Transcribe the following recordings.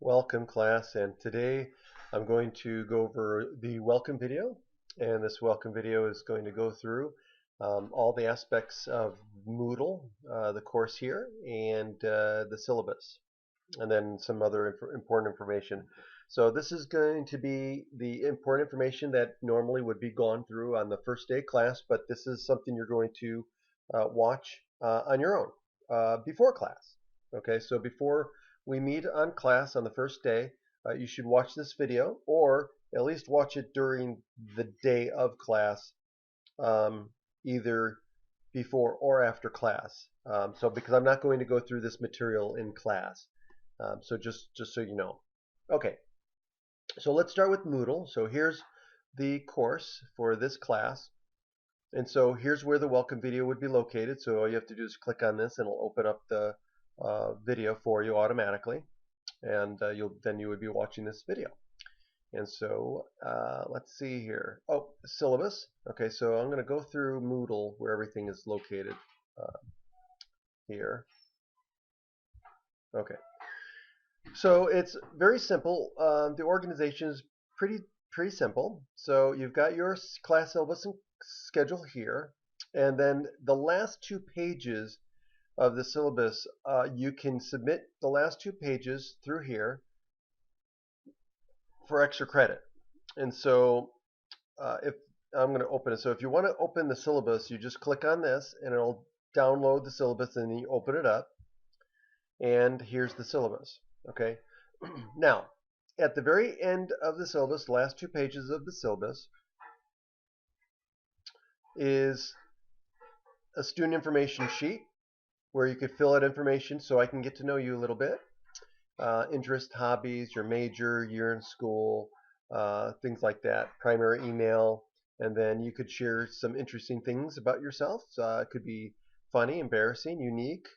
Welcome class, and today I'm going to go over the welcome video, and this welcome video is going to go through all the aspects of Moodle, the course here, and the syllabus, and then some other important information. So this is going to be the important information that normally would be gone through on the first day of class, but this is something you're going to watch on your own before class. Okay, so before we meet on class on the first day, you should watch this video, or at least watch it during the day of class, either before or after class. So because I'm not going to go through this material in class, so just so you know. Okay, so let's start with Moodle. So here's the course for this class. And so here's where the welcome video would be located. So all you have to do is click on this and it'll open up the video for you automatically. And you would be watching this video. And so let's see here. Oh, syllabus. Okay, so I'm going to go through Moodle where everything is located here. Okay. So it's very simple. The organization is pretty simple. So you've got your class syllabus and schedule here, and then the last 2 pages of the syllabus, you can submit the last 2 pages through here for extra credit. And so if I'm going to open it, so if you want to open the syllabus, you just click on this and it'll download the syllabus, and then you open it up, and here's the syllabus. Okay, now at the very end of the syllabus, the last 2 pages of the syllabus, is a student information sheet where you could fill out information so I can get to know you a little bit. Interest, hobbies, your major, year in school, things like that, primary email, and then you could share some interesting things about yourself. It could be funny, embarrassing, unique,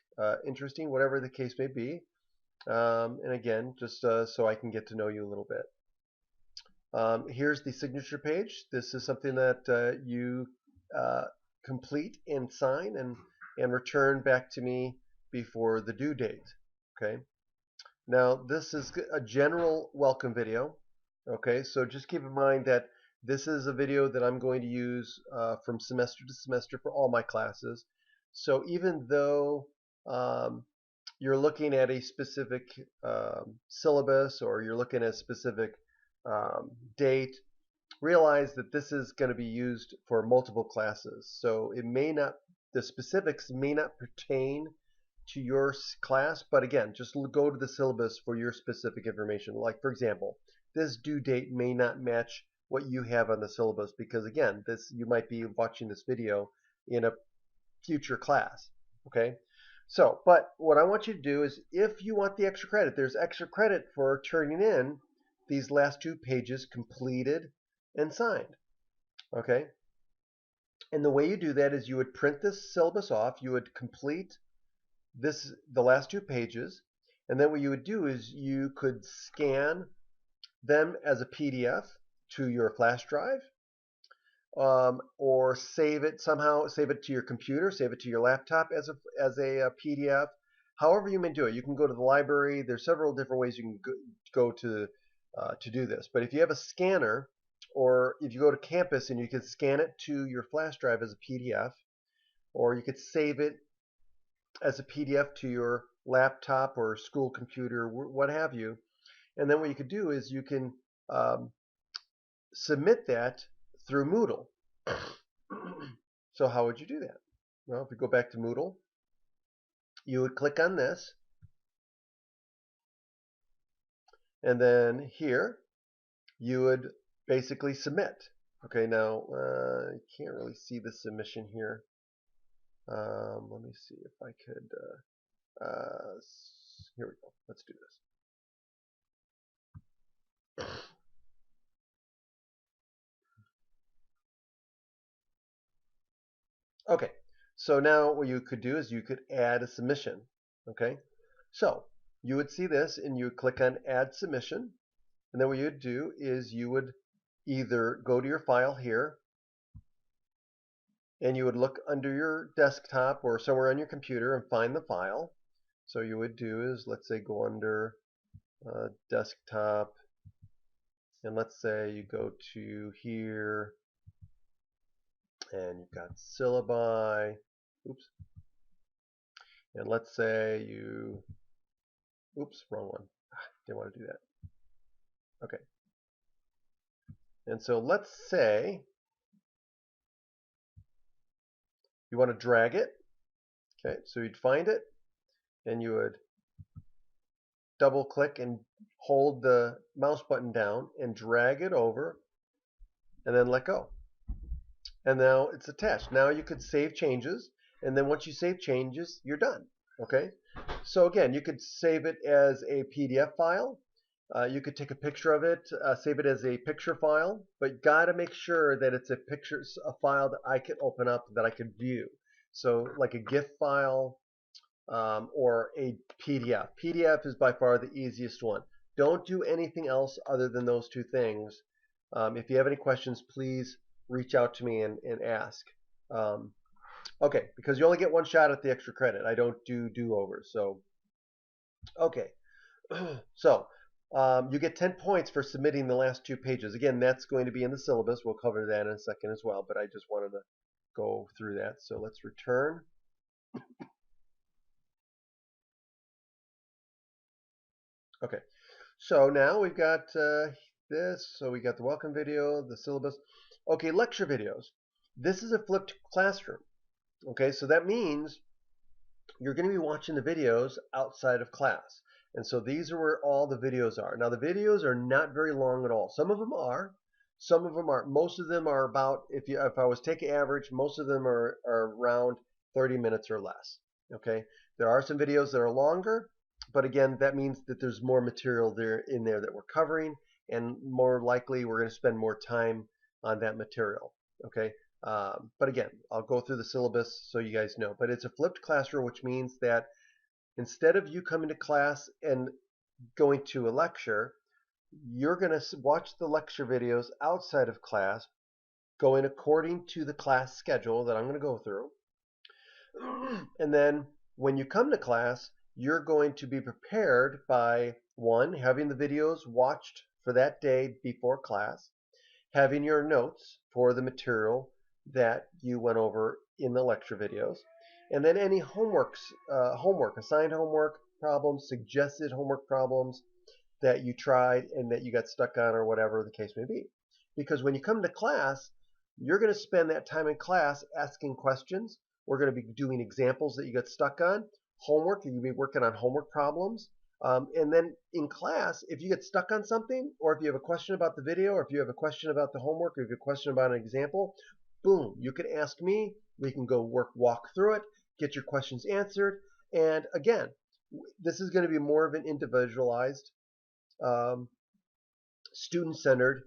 interesting, whatever the case may be. And again, just so I can get to know you a little bit. Here's the signature page. This is something that you complete and sign and return back to me before the due date. Okay. Now this is a general welcome video. Okay, so just keep in mind that this is a video that I'm going to use from semester to semester for all my classes. So even though you're looking at a specific syllabus, or you're looking at a specific date, realize that this is going to be used for multiple classes. So it may not, the specifics may not pertain to your class, but again, just go to the syllabus for your specific information. Like for example, this due date may not match what you have on the syllabus, because again, you might be watching this video in a future class. Okay, so but what I want you to do is, if you want the extra credit, there's extra credit for turning in these last 2 pages completed and signed. Okay, and the way you do that is you would print this syllabus off, you would complete the last 2 pages, and then what you would do is you could scan them as a PDF to your flash drive, or save it to your computer, save it to your laptop as a PDF. However you may do it. You can go to the library. There's several different ways you can go to do this. But if you have a scanner, or if you go to campus and you can scan it to your flash drive as a PDF, or you could save it as a PDF to your laptop or school computer, what have you. And then what you could do is you can submit that through Moodle. So how would you do that? Well, if we go back to Moodle, you would click on this, and then here you would basically submit. Okay, now you can't really see the submission here. Let me see if I could. Here we go. Let's do this. Okay, so now what you could do is you could add a submission. Okay, so you would see this and you would click on Add Submission, and then what you would do is you would either go to your file here, and you would look under your desktop or somewhere on your computer and find the file. So you would do is, let's say, go under desktop, and let's say you go to here and you've got syllabi. Oops. And let's say you, oops, wrong one. Didn't want to do that. Okay. And so let's say you want to drag it. Okay, so you'd find it and you would double click and hold the mouse button down and drag it over and then let go. And now it's attached. Now you could save changes, and then once you save changes, you're done. Okay? So again, you could save it as a PDF file. You could take a picture of it, save it as a picture file, but got to make sure that it's a file that I can open up, that I can view. So like a GIF file, or a PDF. PDF is by far the easiest one. Don't do anything else other than those two things. If you have any questions, please reach out to me and ask. Okay, because you only get one shot at the extra credit. I don't do do-overs. So, okay. So, you get 10 points for submitting the last 2 pages. Again, that's going to be in the syllabus. We'll cover that in a second as well, but I just wanted to go through that. So let's return. Okay, so now we've got this. So we got the welcome video, the syllabus. Okay, lecture videos. This is a flipped classroom. Okay, so that means you're going to be watching the videos outside of class. And so these are where all the videos are. Now the videos are not very long at all. Some of them are, some of them aren't. Most of them are about, if I was taking average, most of them are around 30 minutes or less. Okay, there are some videos that are longer, but again, that means that there's more material in there that we're covering, and more likely we're going to spend more time on that material. Okay, but again, I'll go through the syllabus so you guys know. But it's a flipped classroom, which means that instead of you coming to class and going to a lecture, you're going to watch the lecture videos outside of class, going according to the class schedule that I'm going to go through. And then when you come to class, you're going to be prepared by, one, having the videos watched for that day before class, having your notes for the material that you went over in the lecture videos, and then any homework, assigned homework problems, suggested homework problems that you tried and that you got stuck on, or whatever the case may be. Because when you come to class, you're going to spend that time in class asking questions. We're going to be doing examples that you got stuck on. Homework, you're going to be working on homework problems. And then in class, if you get stuck on something, or if you have a question about the video, or if you have a question about the homework, or if you have a question about an example, boom, you can ask me. We can go walk through it, get your questions answered. And again, this is going to be more of an individualized, student-centered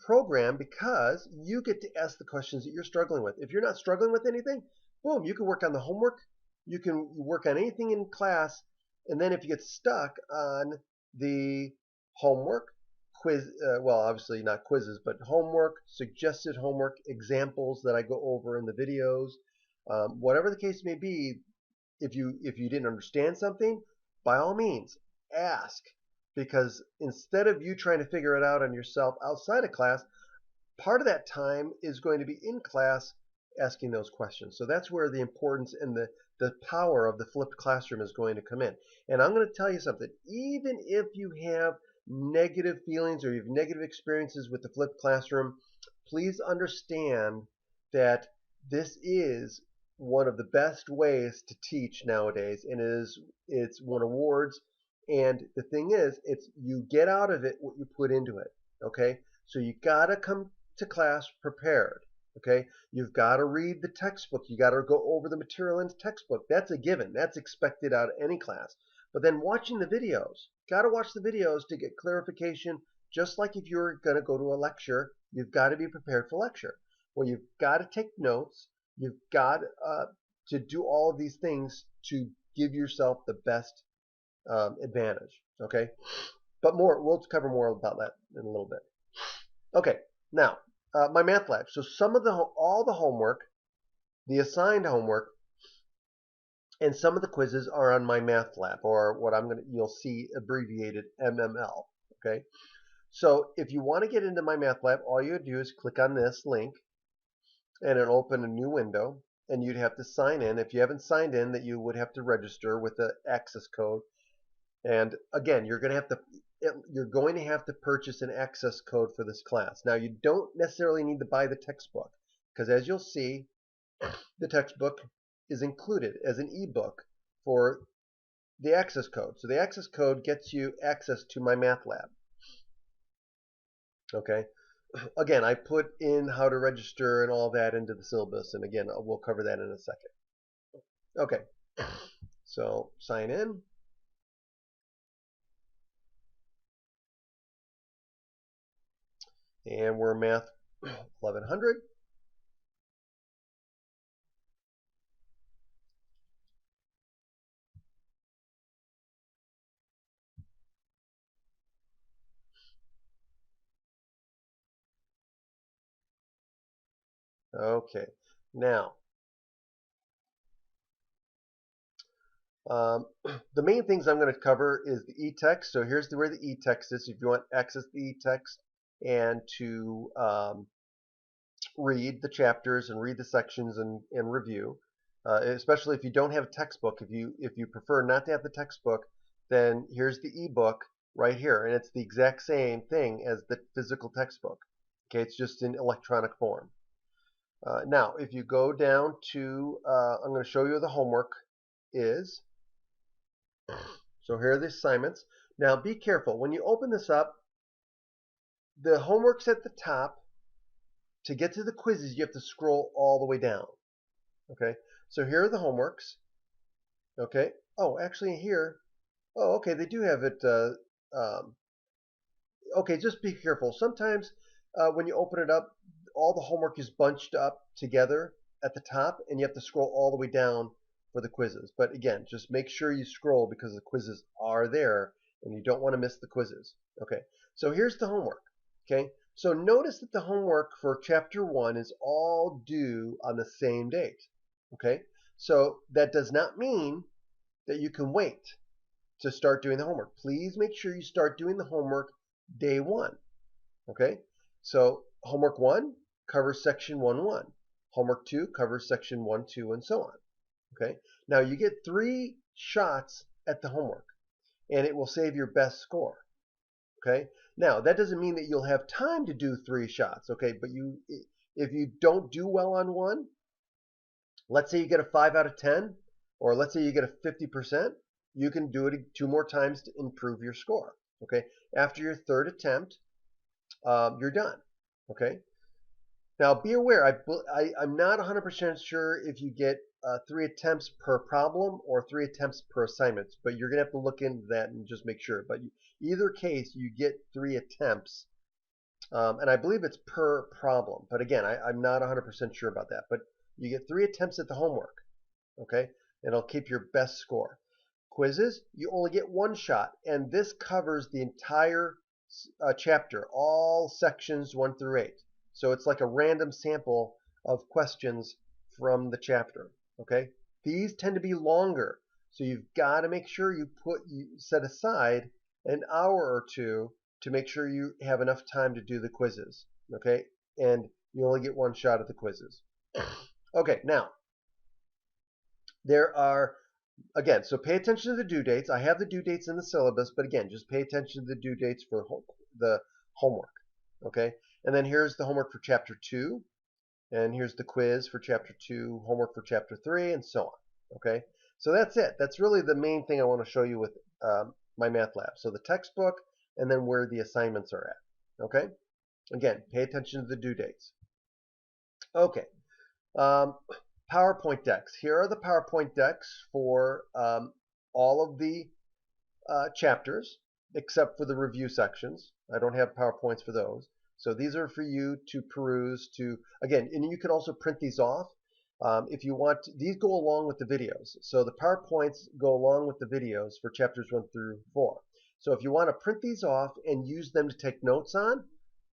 program, because you get to ask the questions that you're struggling with. If you're not struggling with anything, boom, you can work on the homework. You can work on anything in class. And then if you get stuck on the homework, quiz, well, obviously not quizzes, but homework, suggested homework, examples that I go over in the videos, whatever the case may be, if you didn't understand something, by all means, ask. Because instead of you trying to figure it out on yourself outside of class, part of that time is going to be in class asking those questions. So that's where the importance and the power of the flipped classroom is going to come in. And I'm going to tell you something. Even if you have negative feelings or you have negative experiences with the flipped classroom, please understand that this is one of the best ways to teach nowadays, and it's won awards. And the thing is, it's you get out of it what you put into it. Okay, so you gotta come to class prepared. Okay, you've got to read the textbook. You got to go over the material in the textbook. That's a given. That's expected out of any class. But then watching the videos, got to watch the videos to get clarification. Just like if you're going to go to a lecture, you've got to be prepared for lecture. Well, you've got to take notes. You've got to do all of these things to give yourself the best advantage. Okay, but we'll cover more about that in a little bit. Okay, now my math lab. So all the homework, the assigned homework, And some of the quizzes are on my math lab, or what you'll see abbreviated MML. Okay. So if you want to get into my math lab, all you do is click on this link and it'll open a new window, and you'd have to sign in. If you haven't signed in, that you would have to register with the access code. And again, you're going to have to purchase an access code for this class. Now, you don't necessarily need to buy the textbook, because as you'll see, the textbook is included as an ebook for the access code. So the access code gets you access to my math lab. Okay. Again, I put in how to register and all that into the syllabus, and again, we'll cover that in a second. Okay. So sign in. And we're Math 1100. Okay. Now, the main things I'm going to cover is the e-text. So here's where the e-text is. If you want access to the e-text and to read the chapters and read the sections and review, especially if you don't have a textbook. If you prefer not to have the textbook, then here's the e-book right here, and it's the exact same thing as the physical textbook. Okay, it's just in electronic form. Now, if you go down to, I'm going to show you the homework is. So here are the assignments. Now, be careful. When you open this up, the homework's at the top. To get to the quizzes, you have to scroll all the way down. Okay, so here are the homeworks. Okay, oh, actually here, oh, okay, they do have it. Okay, just be careful. Sometimes when you open it up, all the homework is bunched up together at the top, and you have to scroll all the way down for the quizzes. But again, just make sure you scroll because the quizzes are there, and you don't want to miss the quizzes. Okay, so here's the homework. Okay, so notice that the homework for chapter 1 is all due on the same date. Okay, so that does not mean that you can wait to start doing the homework. Please make sure you start doing the homework day 1. Okay, so homework 1 covers section 1.1. Homework 2 covers section 1.2, and so on. Okay, now you get 3 shots at the homework, and it will save your best score. Okay, now that doesn't mean that you'll have time to do 3 shots. Okay, but if you don't do well on one, let's say you get a 5 out of 10, or let's say you get a 50%, you can do it 2 more times to improve your score. Okay, after your 3rd attempt, you're done. Okay, now be aware, I'm not 100% sure if you get 3 attempts per problem or 3 attempts per assignment, but you're going to have to look into that and just make sure. But either case, you get 3 attempts, and I believe it's per problem. But again, I'm not 100% sure about that. But you get 3 attempts at the homework, okay? And it'll keep your best score. Quizzes, you only get 1 shot, and this covers the entire chapter, all sections 1 through 8. So it's like a random sample of questions from the chapter. Okay, these tend to be longer, so you've got to make sure you set aside an hour or 2 to make sure you have enough time to do the quizzes. Okay, and you only get 1 shot at the quizzes. Okay, now there are, again, so pay attention to the due dates. I have the due dates in the syllabus, but again, just pay attention to the due dates for the homework. Okay, and then here's the homework for chapter 2, and here's the quiz for chapter 2, homework for chapter 3, and so on. Okay, so that's it. That's really the main thing I want to show you with my math lab. So the textbook, and then where the assignments are at. Okay, again, pay attention to the due dates. Okay, PowerPoint decks. Here are the PowerPoint decks for all of the chapters, except for the review sections. I don't have PowerPoints for those. So these are for you to peruse again, and you can also print these off. If you want, these go along with the videos. So the PowerPoints go along with the videos for chapters 1 through 4. So if you want to print these off and use them to take notes on,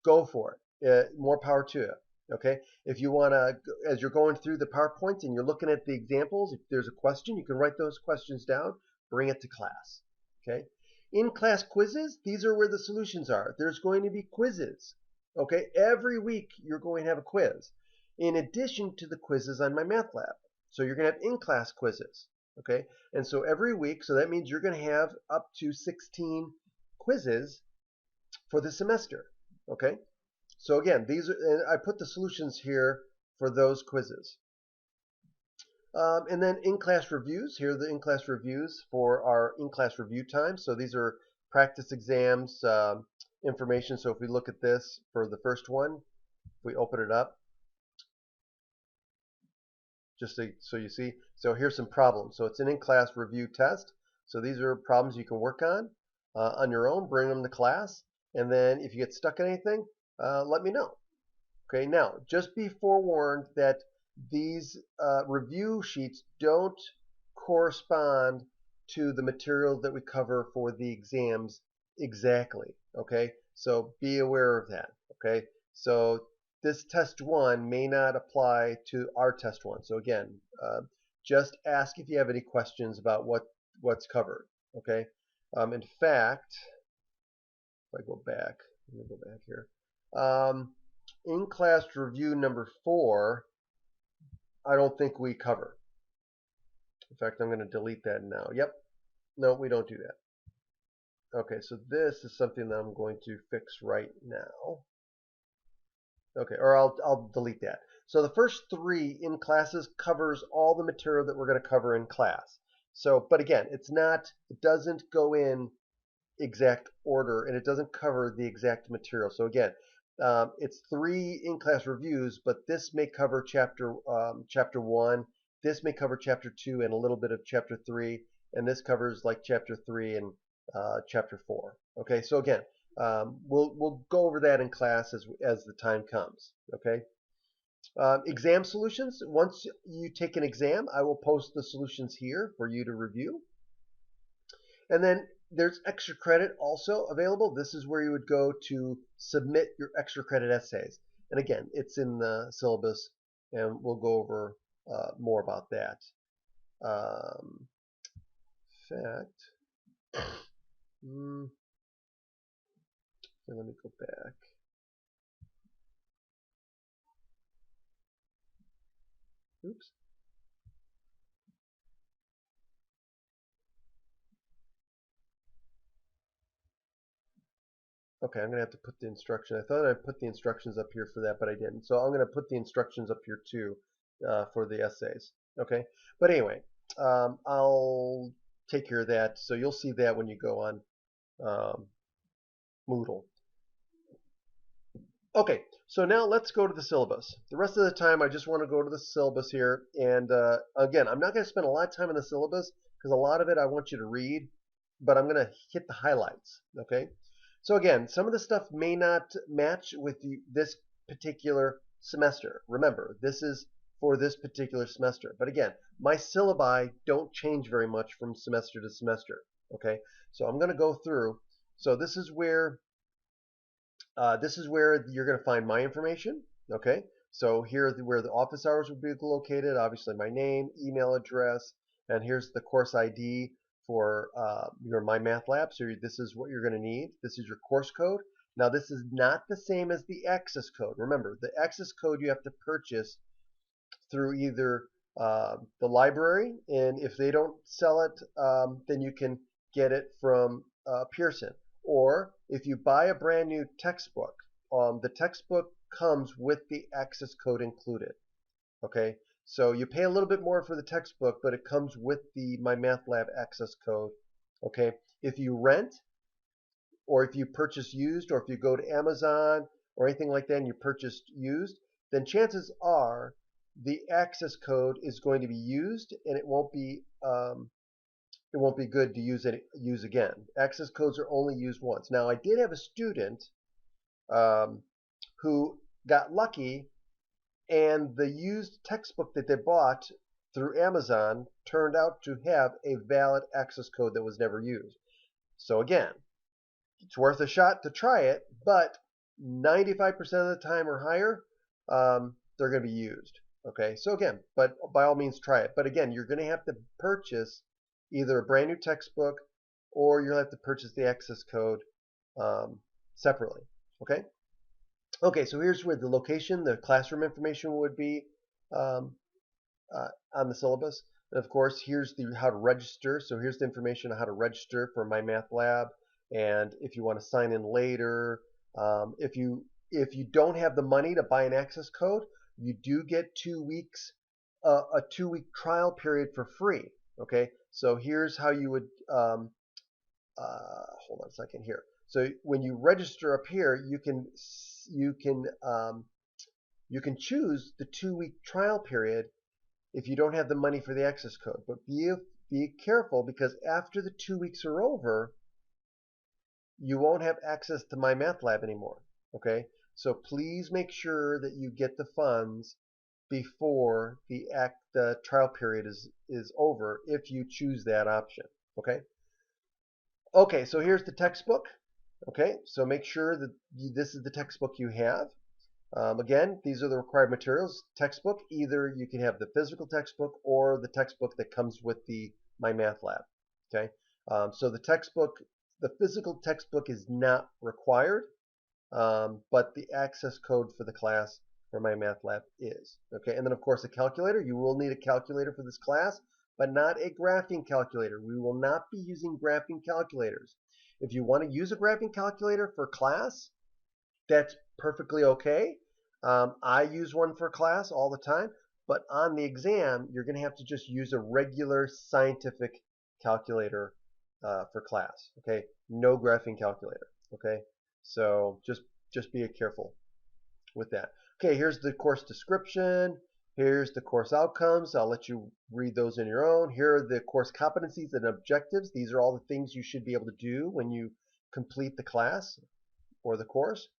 go for it. More power to you. Okay, if you want to, as you're going through the PowerPoint and you're looking at the examples, if there's a question, you can write those questions down, bring it to class. Okay, in-class quizzes, these are where the solutions are. There's going to be quizzes. Okay, every week you're going to have a quiz in addition to the quizzes on my math lab. So you're going to have in-class quizzes. Okay, and so every week, so that means you're going to have up to 16 quizzes for the semester. Okay, so again, these are, and I put the solutions here for those quizzes. And then in-class reviews. Here are the in-class reviews for our in-class review time. So these are practice exams information. So if we look at this for the first one, if we open it up, just so you see. So here's some problems. So it's an in-class review test. So these are problems you can work on your own, bring them to class. And then if you get stuck in anything, let me know. Okay, now just be forewarned that these review sheets don't correspond to the material that we cover for the exams exactly. Okay, so be aware of that. Okay, so this test one may not apply to our test one. So again, just ask if you have any questions about what's covered. Okay, in fact, if I go back, let me go back here. In-class review number 4, I don't think we cover. In fact, I'm going to delete that now. Yep. No, we don't do that. Okay, so this is something that I'm going to fix right now. Okay, or I'll delete that. So the first 3 in classes covers all the material that we're going to cover in class. So, but again, it doesn't go in exact order, and it doesn't cover the exact material. So again, it's 3 in-class reviews, but this may cover chapter 1, this may cover chapter 2 and a little bit of chapter 3, and this covers like chapter 3 and chapter 4. Okay, so again, we'll go over that in class as the time comes. Okay, exam solutions. Once you take an exam, I will post the solutions here for you to review. And then there's extra credit also available. This is where you would go to submit your extra credit essays. And again, it's in the syllabus, and we'll go over more about that. In fact, let me go back. Oops. Okay, I'm going to have to put the instruction. I thought I put the instructions up here for that, but I didn't. So I'm going to put the instructions up here too for the essays. Okay, but anyway, I'll take care of that. So you'll see that when you go on Moodle. Okay, so now let's go to the syllabus. The rest of the time, I just want to go to the syllabus here. And again, I'm not going to spend a lot of time on the syllabus because a lot of it I want you to read, but I'm going to hit the highlights. Okay. So again, some of the stuff may not match with this particular semester. Remember, this is for this particular semester. But again, my syllabi don't change very much from semester to semester. Okay, so I'm going to go through. So this is where you're going to find my information. Okay, so here where the office hours will be located. Obviously, my name, email address, and here's the course ID for your My Math Lab. So this is what you're going to need. This is your course code. Now this is not the same as the access code. Remember, the access code you have to purchase through either the library, and if they don't sell it, then you can get it from Pearson. Or if you buy a brand new textbook, the textbook comes with the access code included. Okay, so you pay a little bit more for the textbook, but it comes with the My Math Lab access code. Okay, if you rent, or if you purchase used, or if you go to Amazon or anything like that and you purchase used, then chances are the access code is going to be used, and it won't be good to use again. Access codes are only used once. Now, I did have a student who got lucky, and the used textbook that they bought through Amazon turned out to have a valid access code that was never used. So again, it's worth a shot to try it, but 95% of the time or higher, they're going to be used. Okay, so again, but by all means try it. But again, you're going to have to purchase either a brand new textbook or you'll have to purchase the access code separately. Okay. Okay, so here's where the location, the classroom information would be um, on the syllabus. And of course, here's the how to register. So here's the information on how to register for My Math Lab, and if you want to sign in later. If you don't have the money to buy an access code, you do get 2 weeks, a 2-week trial period for free. Okay, so here's how you would hold on a second here. So when you register up here, you can choose the 2-week trial period if you don't have the money for the access code. But be careful, because after the 2 weeks are over, you won't have access to My Math Lab anymore. Okay, so please make sure that you get the funds before the trial period is over, if you choose that option. Okay. Okay, so here's the textbook. Okay, so make sure that this is the textbook you have. Again, these are the required materials. Textbook, either you can have the physical textbook or the textbook that comes with the My Math Lab. Okay, so the physical textbook is not required, but the access code for the class for My Math Lab is. Okay, and then of course a calculator. You will need a calculator for this class, but not a graphing calculator. We will not be using graphing calculators. If you want to use a graphing calculator for class, that's perfectly okay. I use one for class all the time, but on the exam, you're going to have to just use a regular scientific calculator for class. Okay, no graphing calculator. Okay, so just be careful with that. Okay, here's the course description. Here's the course outcomes. I'll let you read those on your own. Here are the course competencies and objectives. These are all the things you should be able to do when you complete the class or the course.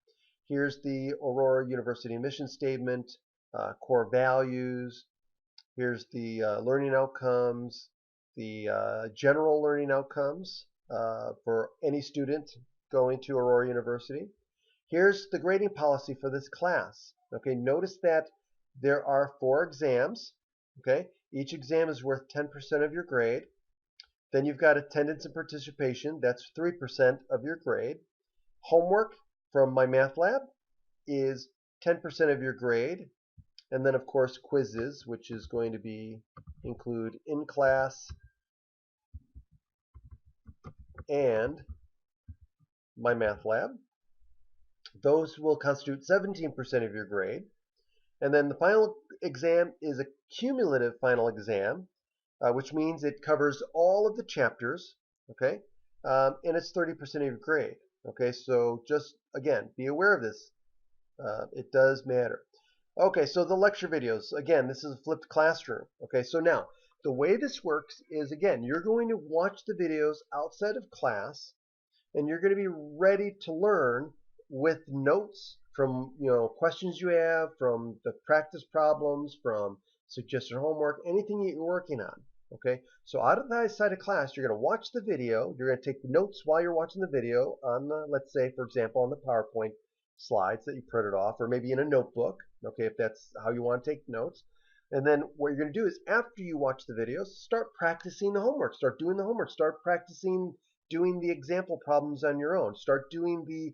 Here's the Aurora University mission statement, core values. Here's the learning outcomes, the general learning outcomes for any student going to Aurora University. Here's the grading policy for this class. Okay, notice that there are 4 exams. Okay, each exam is worth 10% of your grade. Then you've got attendance and participation. That's 3% of your grade. Homework from My Math Lab is 10% of your grade. And then of course quizzes, which is going to include in class and My Math Lab. Those will constitute 17% of your grade. And then the final exam is a cumulative final exam, which means it covers all of the chapters, okay? And it's 30% of your grade, okay? So just, again, be aware of this. It does matter. Okay, so the lecture videos. Again, this is a flipped classroom. Okay, so now, the way this works is, again, you're going to watch the videos outside of class, and you're going to be ready to learn with notes from questions you have, from the practice problems, from suggested homework, anything that you're working on. Okay, so out of the side of class, you're going to watch the video. You're going to take notes while you're watching the video on the, let's say, for example, on the PowerPoint slides that you printed off, or maybe in a notebook. Okay, if that's how you want to take notes. And then what you're going to do is, after you watch the videos, start practicing the homework. Start doing the homework. Start practicing doing the example problems on your own. Start doing the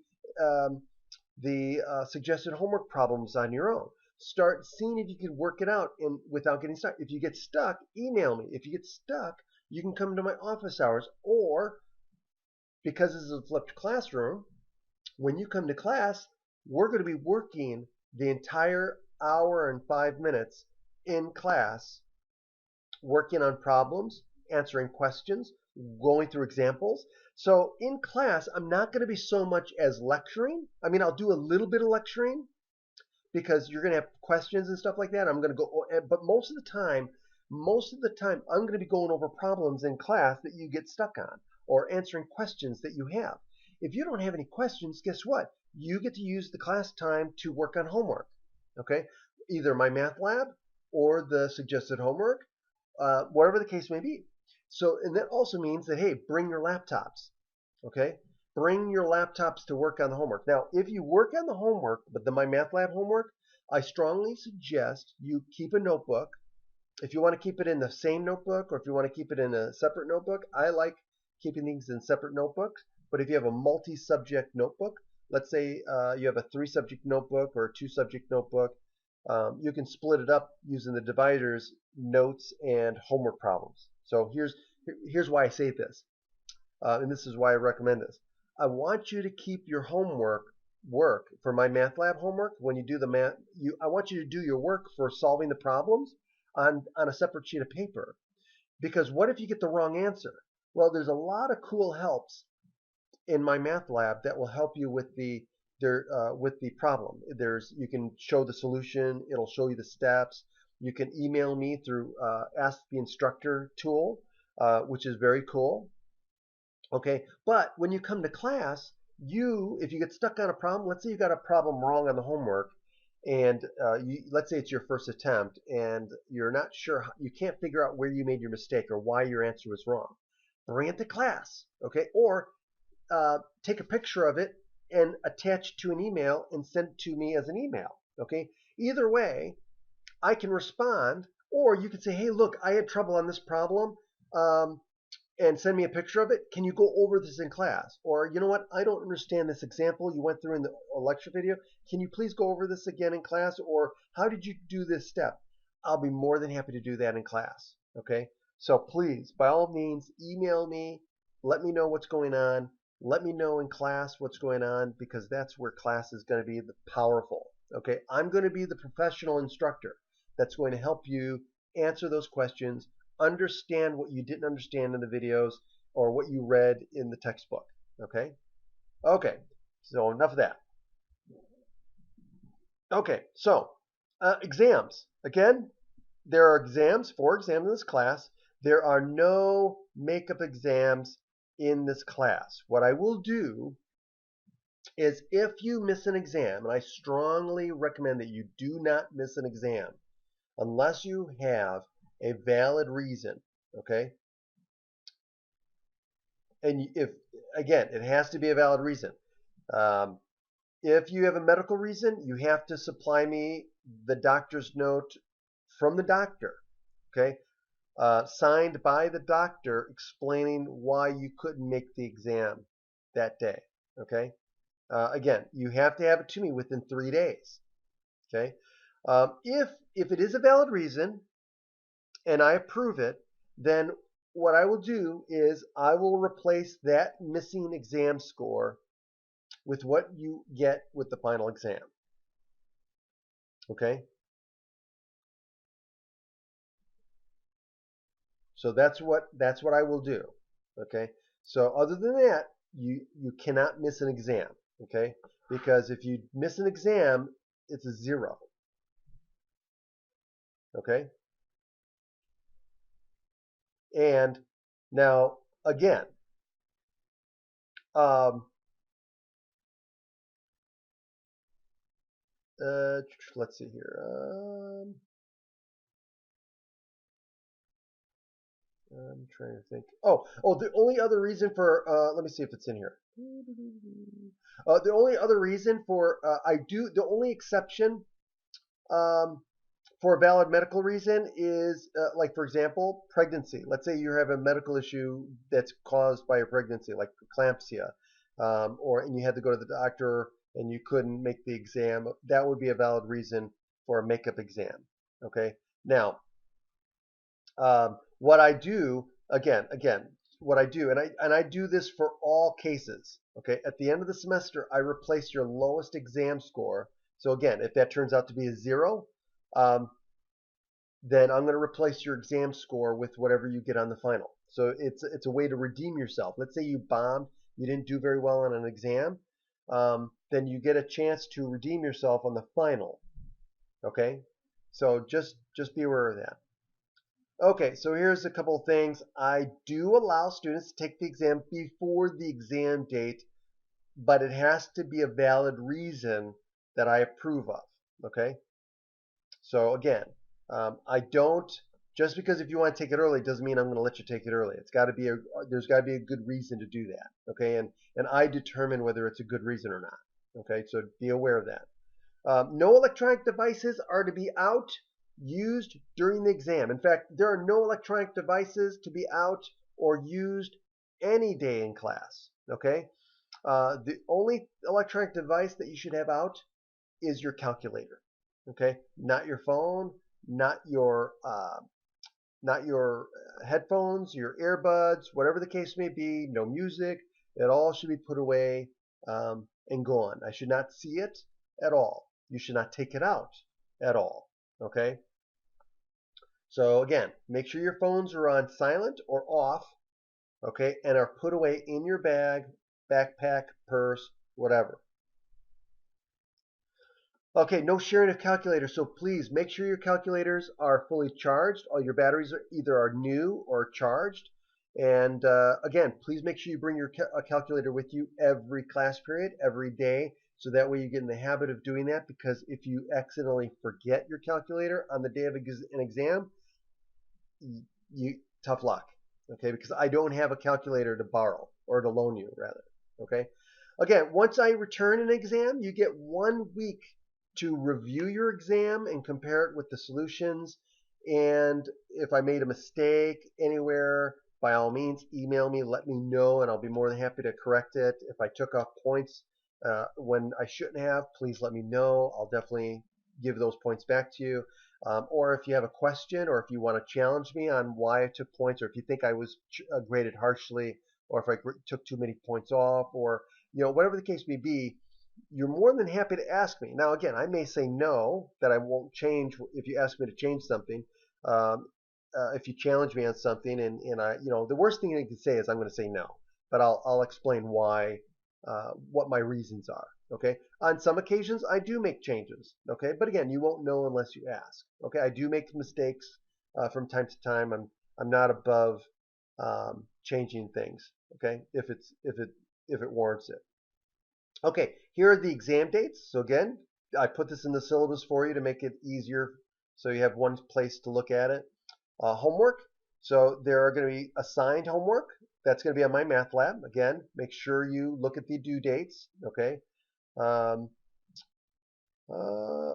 suggested homework problems on your own. Start seeing if you can work it out without getting stuck. If you get stuck, email me. If you get stuck, you can come to my office hours, or because this is a flipped classroom, when you come to class, we're going to be working the entire hour and 5 minutes in class, working on problems, answering questions, going through examples. So in class, I'm not going to be so much as lecturing. I mean, I'll do a little bit of lecturing because you're going to have questions and stuff like that. I'm going to go, but most of the time, I'm going to be going over problems in class that you get stuck on, or answering questions that you have. If you don't have any questions, guess what? You get to use the class time to work on homework. Okay, either My Math Lab or the suggested homework, whatever the case may be. So, and that also means that, hey, bring your laptops. Okay, bring your laptops to work on the homework. Now, if you work on the homework, but the My Math Lab homework, I strongly suggest you keep a notebook. If you want to keep it in the same notebook or if you want to keep it in a separate notebook, I like keeping things in separate notebooks. But if you have a multi-subject notebook, let's say you have a 3-subject notebook or a 2-subject notebook, you can split it up using the dividers, notes, and homework problems. So here's why I say this, and this is why I recommend this. I want you to keep your work for my math lab homework. When you do the math, I want you to do your work for solving the problems on a separate sheet of paper. Because what if you get the wrong answer? Well, there's a lot of cool helps in my math lab that will help you with the problem. You can show the solution. It'll show you the steps. You can email me through Ask the Instructor tool, which is very cool. Okay, but when you come to class, if you get stuck on a problem, let's say you got a problem wrong on the homework, and let's say it's your first attempt, and you're not sure, you can't figure out where you made your mistake or why your answer was wrong. Bring it to class, okay? Or take a picture of it and attach it to an email and send it to me as an email, okay? Either way, I can respond, or you can say, hey, look, I had trouble on this problem. And send me a picture of it. Can you go over this in class? Or, you know what, I don't understand this example you went through in the lecture video. Can you please go over this again in class? Or how did you do this step? I'll be more than happy to do that in class. Okay? So please, by all means, email me. Let me know what's going on. Let me know in class what's going on, because that's where class is going to be the powerful. Okay? I'm going to be the professional instructor that's going to help you answer those questions, understand what you didn't understand in the videos or what you read in the textbook. Okay? Okay, so enough of that. Okay, so exams. Again, there are 4 exams in this class. There are no makeup exams in this class. What I will do is, if you miss an exam, and I strongly recommend that you do not miss an exam unless you have a valid reason, okay? And again, it has to be a valid reason. If you have a medical reason, you have to supply me the doctor's note from the doctor, okay? Signed by the doctor explaining why you couldn't make the exam that day, okay? Again, you have to have it to me within 3 days, okay? If it is a valid reason, and I approve it, then what I will do is I will replace that missing exam score with what you get with the final exam. Okay? So that's what I will do. Okay? So other than that, you cannot miss an exam. Okay? Because if you miss an exam, it's a 0. Okay? And now, again, let's see here. I'm trying to think. Oh, the only other reason for, let me see if it's in here. The only other reason for, the only exception for a valid medical reason is, like, for example, pregnancy. Let's say you have a medical issue that's caused by a pregnancy, like preeclampsia, and you had to go to the doctor and you couldn't make the exam. That would be a valid reason for a makeup exam. Okay. Now, what I do, again, what I do, and I do this for all cases. Okay. At the end of the semester, I replace your lowest exam score. So again, if that turns out to be a 0, then I'm going to replace your exam score with whatever you get on the final. So it's a way to redeem yourself. Let's say you bombed, you didn't do very well on an exam, then you get a chance to redeem yourself on the final. Okay, so just be aware of that. Okay, so here's a couple of things. I do allow students to take the exam before the exam date, but it has to be a valid reason that I approve of. Okay, so again, I don't, just because if you want to take it early doesn't mean I'm going to let you take it early. There's got to be a good reason to do that. Okay, and I determine whether it's a good reason or not. Okay, so be aware of that. No electronic devices are to be out used during the exam. In fact, there are no electronic devices to be out or used any day in class. Okay? The only electronic device that you should have out is your calculator. Okay? Not your phone, not your headphones, your earbuds, whatever the case may be. No music. It all should be put away and gone. I should not see it at all. You should not take it out at all. Okay? So again, make sure your phones are on silent or off, okay, and are put away in your bag, backpack, purse, whatever. Okay, no sharing of calculators. So please make sure your calculators are fully charged. All your batteries are new or charged. And again, please make sure you bring your calculator with you every class period, every day, so that way you get in the habit of doing that. Because if you accidentally forget your calculator on the day of an exam, tough luck. Okay, because I don't have a calculator to borrow or to loan you, rather. Okay, again, once I return an exam, you get 1 week to review your exam and compare it with the solutions. And if I made a mistake anywhere, by all means, email me, let me know, and I'll be more than happy to correct it. If I took off points when I shouldn't have, please let me know. I'll definitely give those points back to you. Or if you have a question, or if you want to challenge me on why I took points, or if you think I was graded harshly, or if I took too many points off, or whatever the case may be, you're more than happy to ask me. Now, again, I may say no, that I won't change if you ask me to change something. If you challenge me on something, and I, the worst thing you can say is I'm going to say no, but I'll explain why, what my reasons are. Okay. On some occasions, I do make changes. Okay, but again, you won't know unless you ask. Okay, I do make mistakes from time to time. I'm not above changing things. Okay, if it warrants it. Okay, here are the exam dates. So again, I put this in the syllabus for you to make it easier, so you have one place to look at it. Homework. So there are going to be assigned homework. That's going to be on my math lab. Again, make sure you look at the due dates. Okay.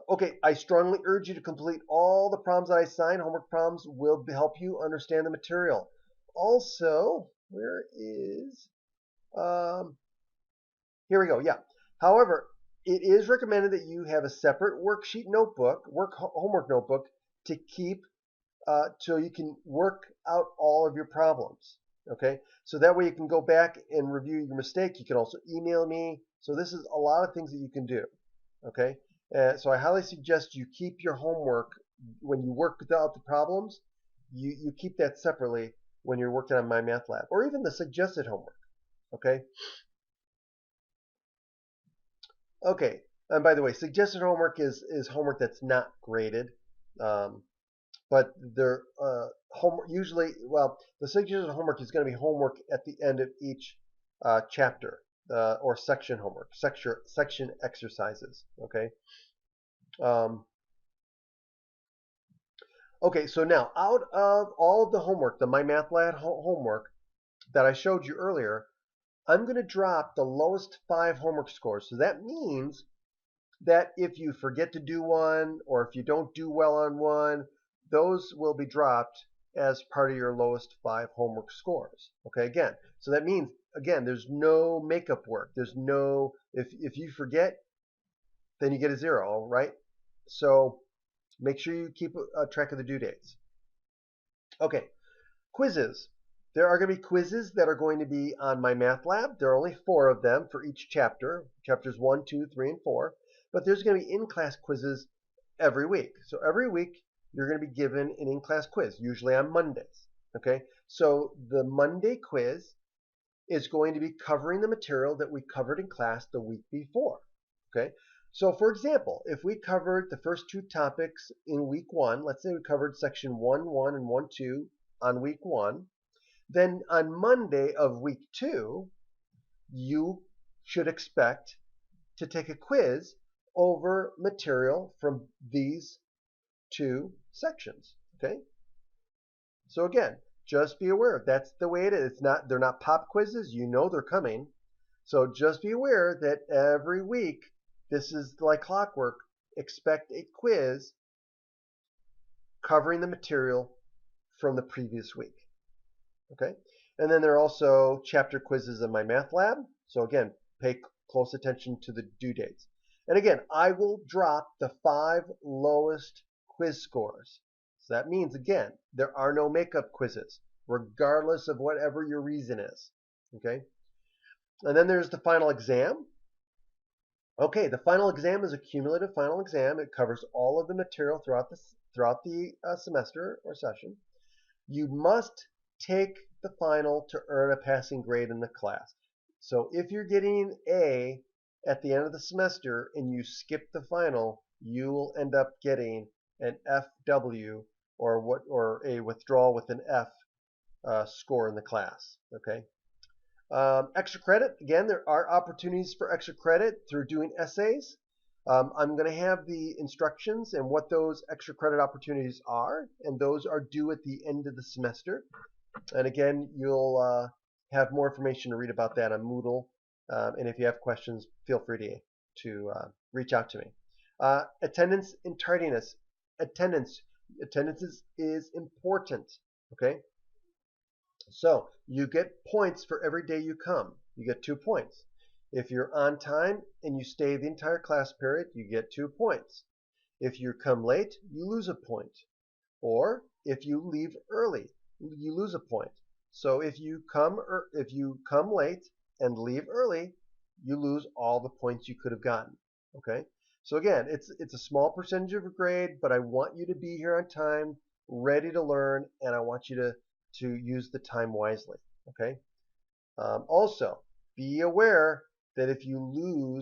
Okay, I strongly urge you to complete all the problems that I assign. Homework problems will help you understand the material. Also, where is, here we go, yeah. However, it is recommended that you have a separate worksheet notebook, homework notebook, to keep so you can work out all of your problems. Okay, so that way you can go back and review your mistake. You can also email me. So this is a lot of things that you can do. Okay, so I highly suggest you keep your homework when you work out the problems. You keep that separately when you're working on My Math Lab, or even the suggested homework. Okay. Okay, and by the way, suggested homework is homework that's not graded. But they're homework usually. Well, the suggested homework is going to be homework at the end of each chapter or section homework, section exercises. Okay. Okay. So now, out of all of the homework, the My Math Lab homework that I showed you earlier, I'm going to drop the lowest 5 homework scores. So that means that if you forget to do one, or if you don't do well on one, those will be dropped as part of your lowest 5 homework scores. Okay, again, so that means, again, there's no makeup work. There's no, if you forget, then you get a 0, right? So make sure you keep a track of the due dates. Okay, quizzes. There are going to be quizzes that are going to be on My Math Lab. There are only 4 of them for each chapter, chapters 1, 2, 3, and 4. But there's going to be in-class quizzes every week. So every week, you're going to be given an in-class quiz, usually on Mondays. Okay, so the Monday quiz is going to be covering the material that we covered in class the week before. Okay, so for example, if we covered the first 2 topics in week 1, let's say we covered section 1.1 and 1.2 on week 1, then on Monday of week 2, you should expect to take a quiz over material from these 2 sections. Okay, so again, just be aware that's the way it is. They're not pop quizzes. You know they're coming, so just be aware that every week this is like clockwork. expect a quiz covering the material from the previous week. Okay, and then there are also chapter quizzes in my math lab. So again, pay close attention to the due dates. And again, I will drop the 5 lowest quiz scores. So that means, again, there are no makeup quizzes, regardless of whatever your reason is. Okay, and then there's the final exam. Okay, the final exam is a cumulative final exam. It covers all of the material throughout the semester or session. You must take the final to earn a passing grade in the class. So if you're getting an A at the end of the semester and you skip the final, you will end up getting an FW or a withdrawal with an F score in the class. Okay. Extra credit, again, there are opportunities for extra credit through doing essays. I'm going to have the instructions and what those extra credit opportunities are, and those are due at the end of the semester. And again, you'll have more information to read about that on Moodle. And if you have questions, feel free to reach out to me. Attendance and tardiness. Attendance is important. Okay. So you get points for every day you come. You get 2 points. If you're on time and you stay the entire class period, you get 2 points. If you come late, you lose a point. Or if you leave early, you lose a point. So if you come late and leave early, you lose all the points you could have gotten. Okay? So again, it's a small percentage of a grade, but I want you to be here on time, ready to learn, and I want you to use the time wisely. Okay. Also, be aware that if you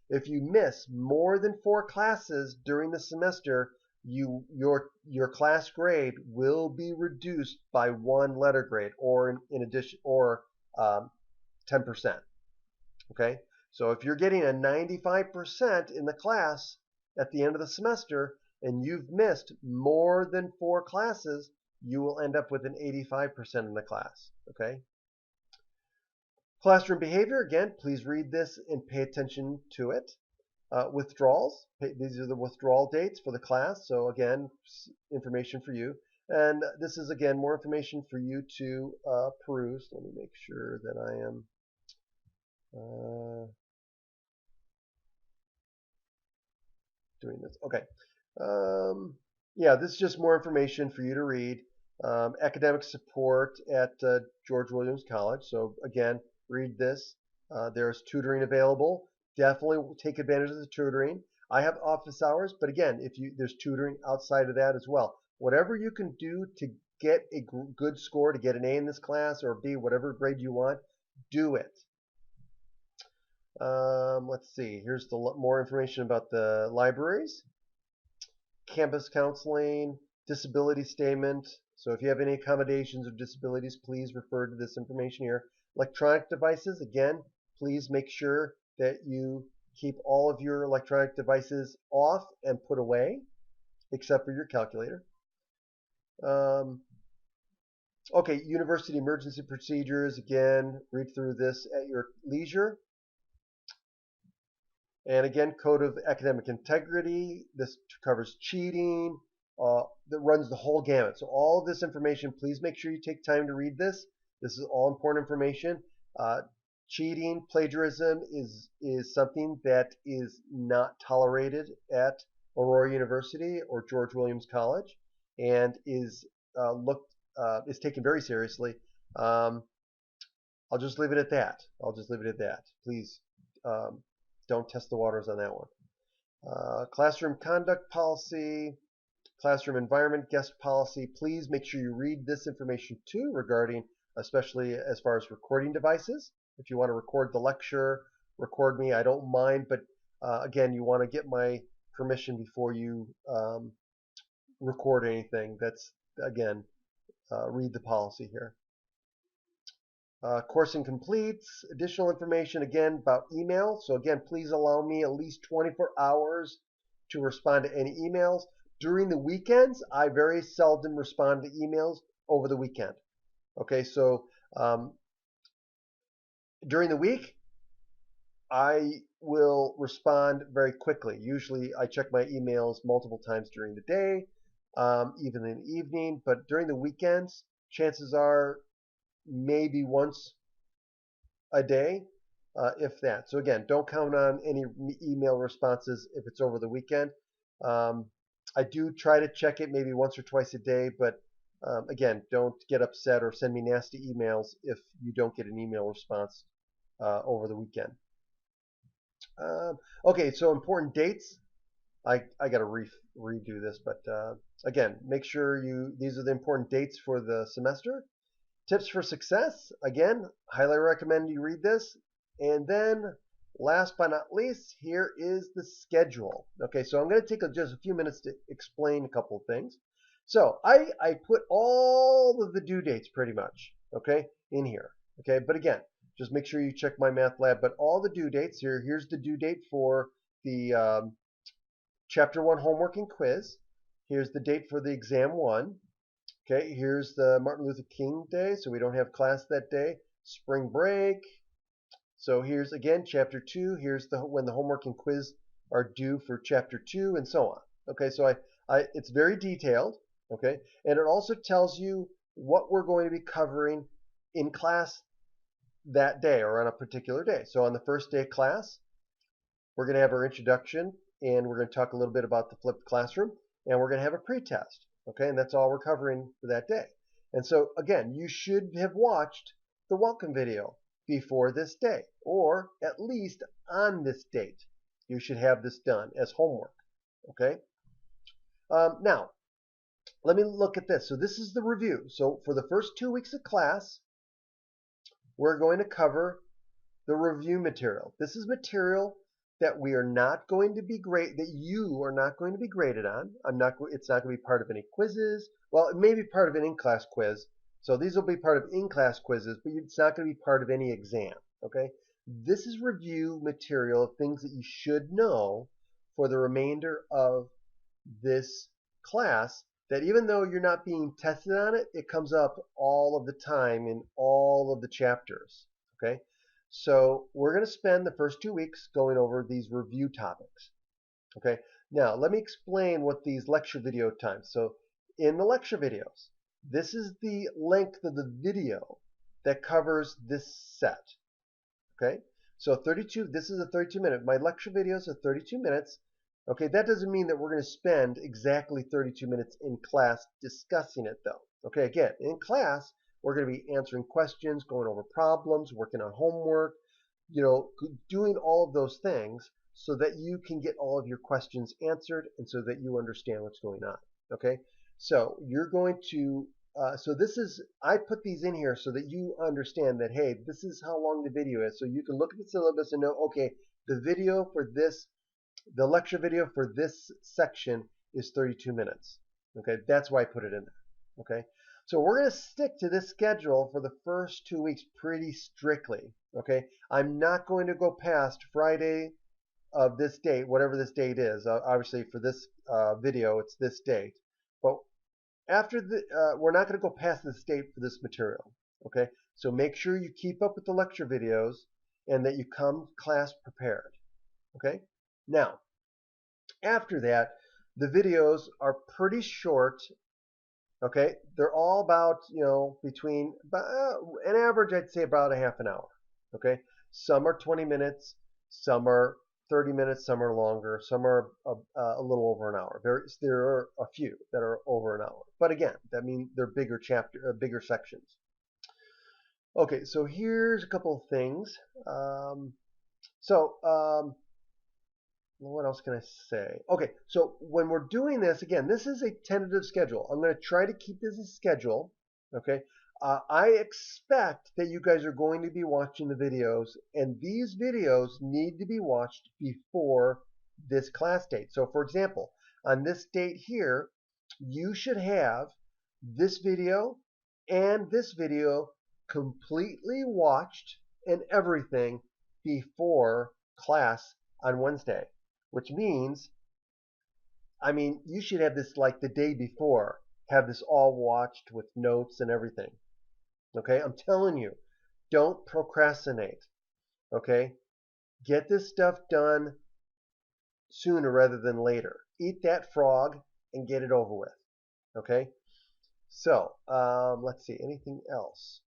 if you miss more than 4 classes during the semester, your class grade will be reduced by 1 letter grade, or in addition, or 10%. Okay. So if you're getting a 95% in the class at the end of the semester and you've missed more than 4 classes, you will end up with an 85% in the class. Okay. Classroom behavior, again, please read this and pay attention to it. Withdrawals, these are the withdrawal dates for the class. So again, information for you. And this is, again, more information for you to peruse. Let me make sure that I am doing this. Okay. Yeah, this is just more information for you to read. Academic support at George Williams College. So again, read this. There's tutoring available. Definitely take advantage of the tutoring. I have office hours, but again, there's tutoring outside of that as well. Whatever you can do to get a good score, to get an A in this class or B, whatever grade you want, do it. Let's see. Here's more information about the libraries. Campus counseling, disability statement. So if you have any accommodations or disabilities, please refer to this information here. Electronic devices, again, please make sure that you keep all of your electronic devices off and put away, except for your calculator. Okay, university emergency procedures, again, read through this at your leisure. And again, code of academic integrity. This covers cheating. That runs the whole gamut. So all of this information, please make sure you take time to read this. This is all important information. Cheating, plagiarism is something that is not tolerated at Aurora University or George Williams College, and is taken very seriously. I'll just leave it at that. Please don't test the waters on that one. Classroom conduct policy, classroom environment guest policy. Please make sure you read this information too, regarding, especially as far as recording devices. If you want to record the lecture, record me, I don't mind, but again, you want to get my permission before you record anything. That's, again, read the policy here. Course incompletes, additional information, again, about email. So again, please allow me at least 24 hours to respond to any emails. During the weekends, I very seldom respond to emails over the weekend. Okay, so during the week, I will respond very quickly. Usually I check my emails multiple times during the day, even in the evening, but during the weekends, chances are maybe once a day, if that. So again, don't count on any email responses if it's over the weekend. Um, I do try to check it maybe once or twice a day, but again, don't get upset or send me nasty emails if you don't get an email response over the weekend. Okay, so important dates. I got to redo this, but again, make sure these are the important dates for the semester. Tips for success. Again, highly recommend you read this. And then, last but not least, here is the schedule. Okay, so I'm going to take just a few minutes to explain a couple of things. So I put all of the due dates pretty much, okay, in here. Okay, but again, just make sure you check my math lab. But all the due dates here. Here's the due date for the Chapter 1 homework and quiz. Here's the date for the exam 1. Okay, here's the Martin Luther King Day, so we don't have class that day. Spring break. So here's again chapter 2. Here's when the homework and quiz are due for chapter 2, and so on. Okay, so it's very detailed. Okay, and it also tells you what we're going to be covering in class that day or on a particular day. So on the first day of class, we're going to have our introduction, and we're going to talk a little bit about the flipped classroom, and we're going to have a pretest. Okay, and that's all we're covering for that day. And so again, you should have watched the welcome video before this day, or at least on this date. You should have this done as homework. Okay. Now, let me look at this. So this is the review. So for the first 2 weeks of class, we're going to cover the review material. This is material that we are not going to be that you are not going to be graded on. It's not going to be part of any quizzes. Well, it may be part of an in-class quiz. So these will be part of in-class quizzes, but it's not going to be part of any exam. Okay? This is review material of things that you should know for the remainder of this class, that even though you're not being tested on it, it comes up all of the time in all of the chapters. Okay? So we're going to spend the first 2 weeks going over these review topics. Okay, now let me explain what these lecture video times. So in the lecture videos, this is the length of the video that covers this set. Okay, so 32, this is a 32-minute. My lecture videos are 32 minutes. Okay, that doesn't mean that we're going to spend exactly 32 minutes in class discussing it though. Okay, again, in class, we're going to be answering questions, going over problems, working on homework, doing all of those things so that you can get all of your questions answered and so that you understand what's going on. Okay, so you're going to, I put these in here so that you understand that, hey, this is how long the video is. So you can look at the syllabus and know, okay, the lecture video for this section is 32 minutes. Okay, that's why I put it in there. Okay, so we're going to stick to this schedule for the first 2 weeks pretty strictly. Okay, I'm not going to go past Friday of this date, whatever this date is. Obviously, for this video, it's this date. But after we're not going to go past this date for this material. Okay, so make sure you keep up with the lecture videos and that you come class prepared. Okay, now after that, the videos are pretty short. Okay, they're all about, between an average, I'd say about a half an hour. Okay, some are 20 minutes, some are 30 minutes, some are longer, some are a little over an hour. There are a few that are over an hour, but again, that means they're bigger bigger sections. Okay, so here's a couple of things. What else can I say? Okay, so when we're doing this, again, this is a tentative schedule. I'm going to try to keep this a schedule. Okay, I expect that you guys are going to be watching the videos, and these videos need to be watched before this class date. So, for example, on this date here, you should have this video and this video completely watched and everything before class on Wednesday. Which means, you should have this like the day before, have this all watched with notes and everything. Okay, I'm telling you, don't procrastinate. Okay, Get this stuff done sooner rather than later. Eat that frog and get it over with. Okay? So, let's see. Anything else?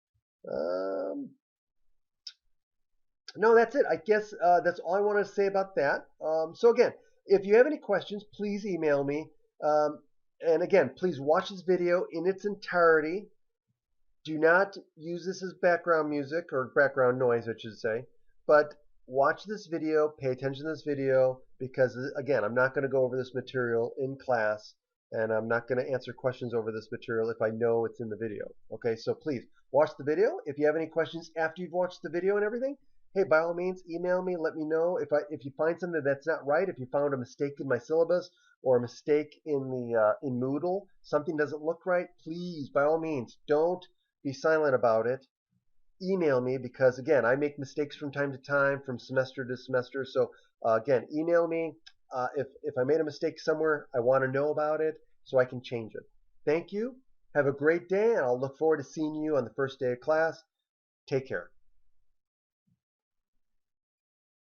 No, that's it. I guess that's all I want to say about that. So again, if you have any questions, please email me. Um, and again, please watch this video in its entirety. Do not use this as background music or background noise, I should say. But watch this video, pay attention to this video, because again, I'm not going to go over this material in class, and I'm not going to answer questions over this material if I know it's in the video. Okay, so please watch the video. If you have any questions after you've watched the video and everything, hey, by all means, email me. Let me know if you find something that's not right. If you found a mistake in my syllabus or a mistake in the in Moodle, something doesn't look right. Please, by all means, don't be silent about it. Email me because, again, I make mistakes from time to time, from semester to semester. So, again, email me. If I made a mistake somewhere, I want to know about it so I can change it. Thank you. Have a great day, and I'll look forward to seeing you on the first day of class. Take care.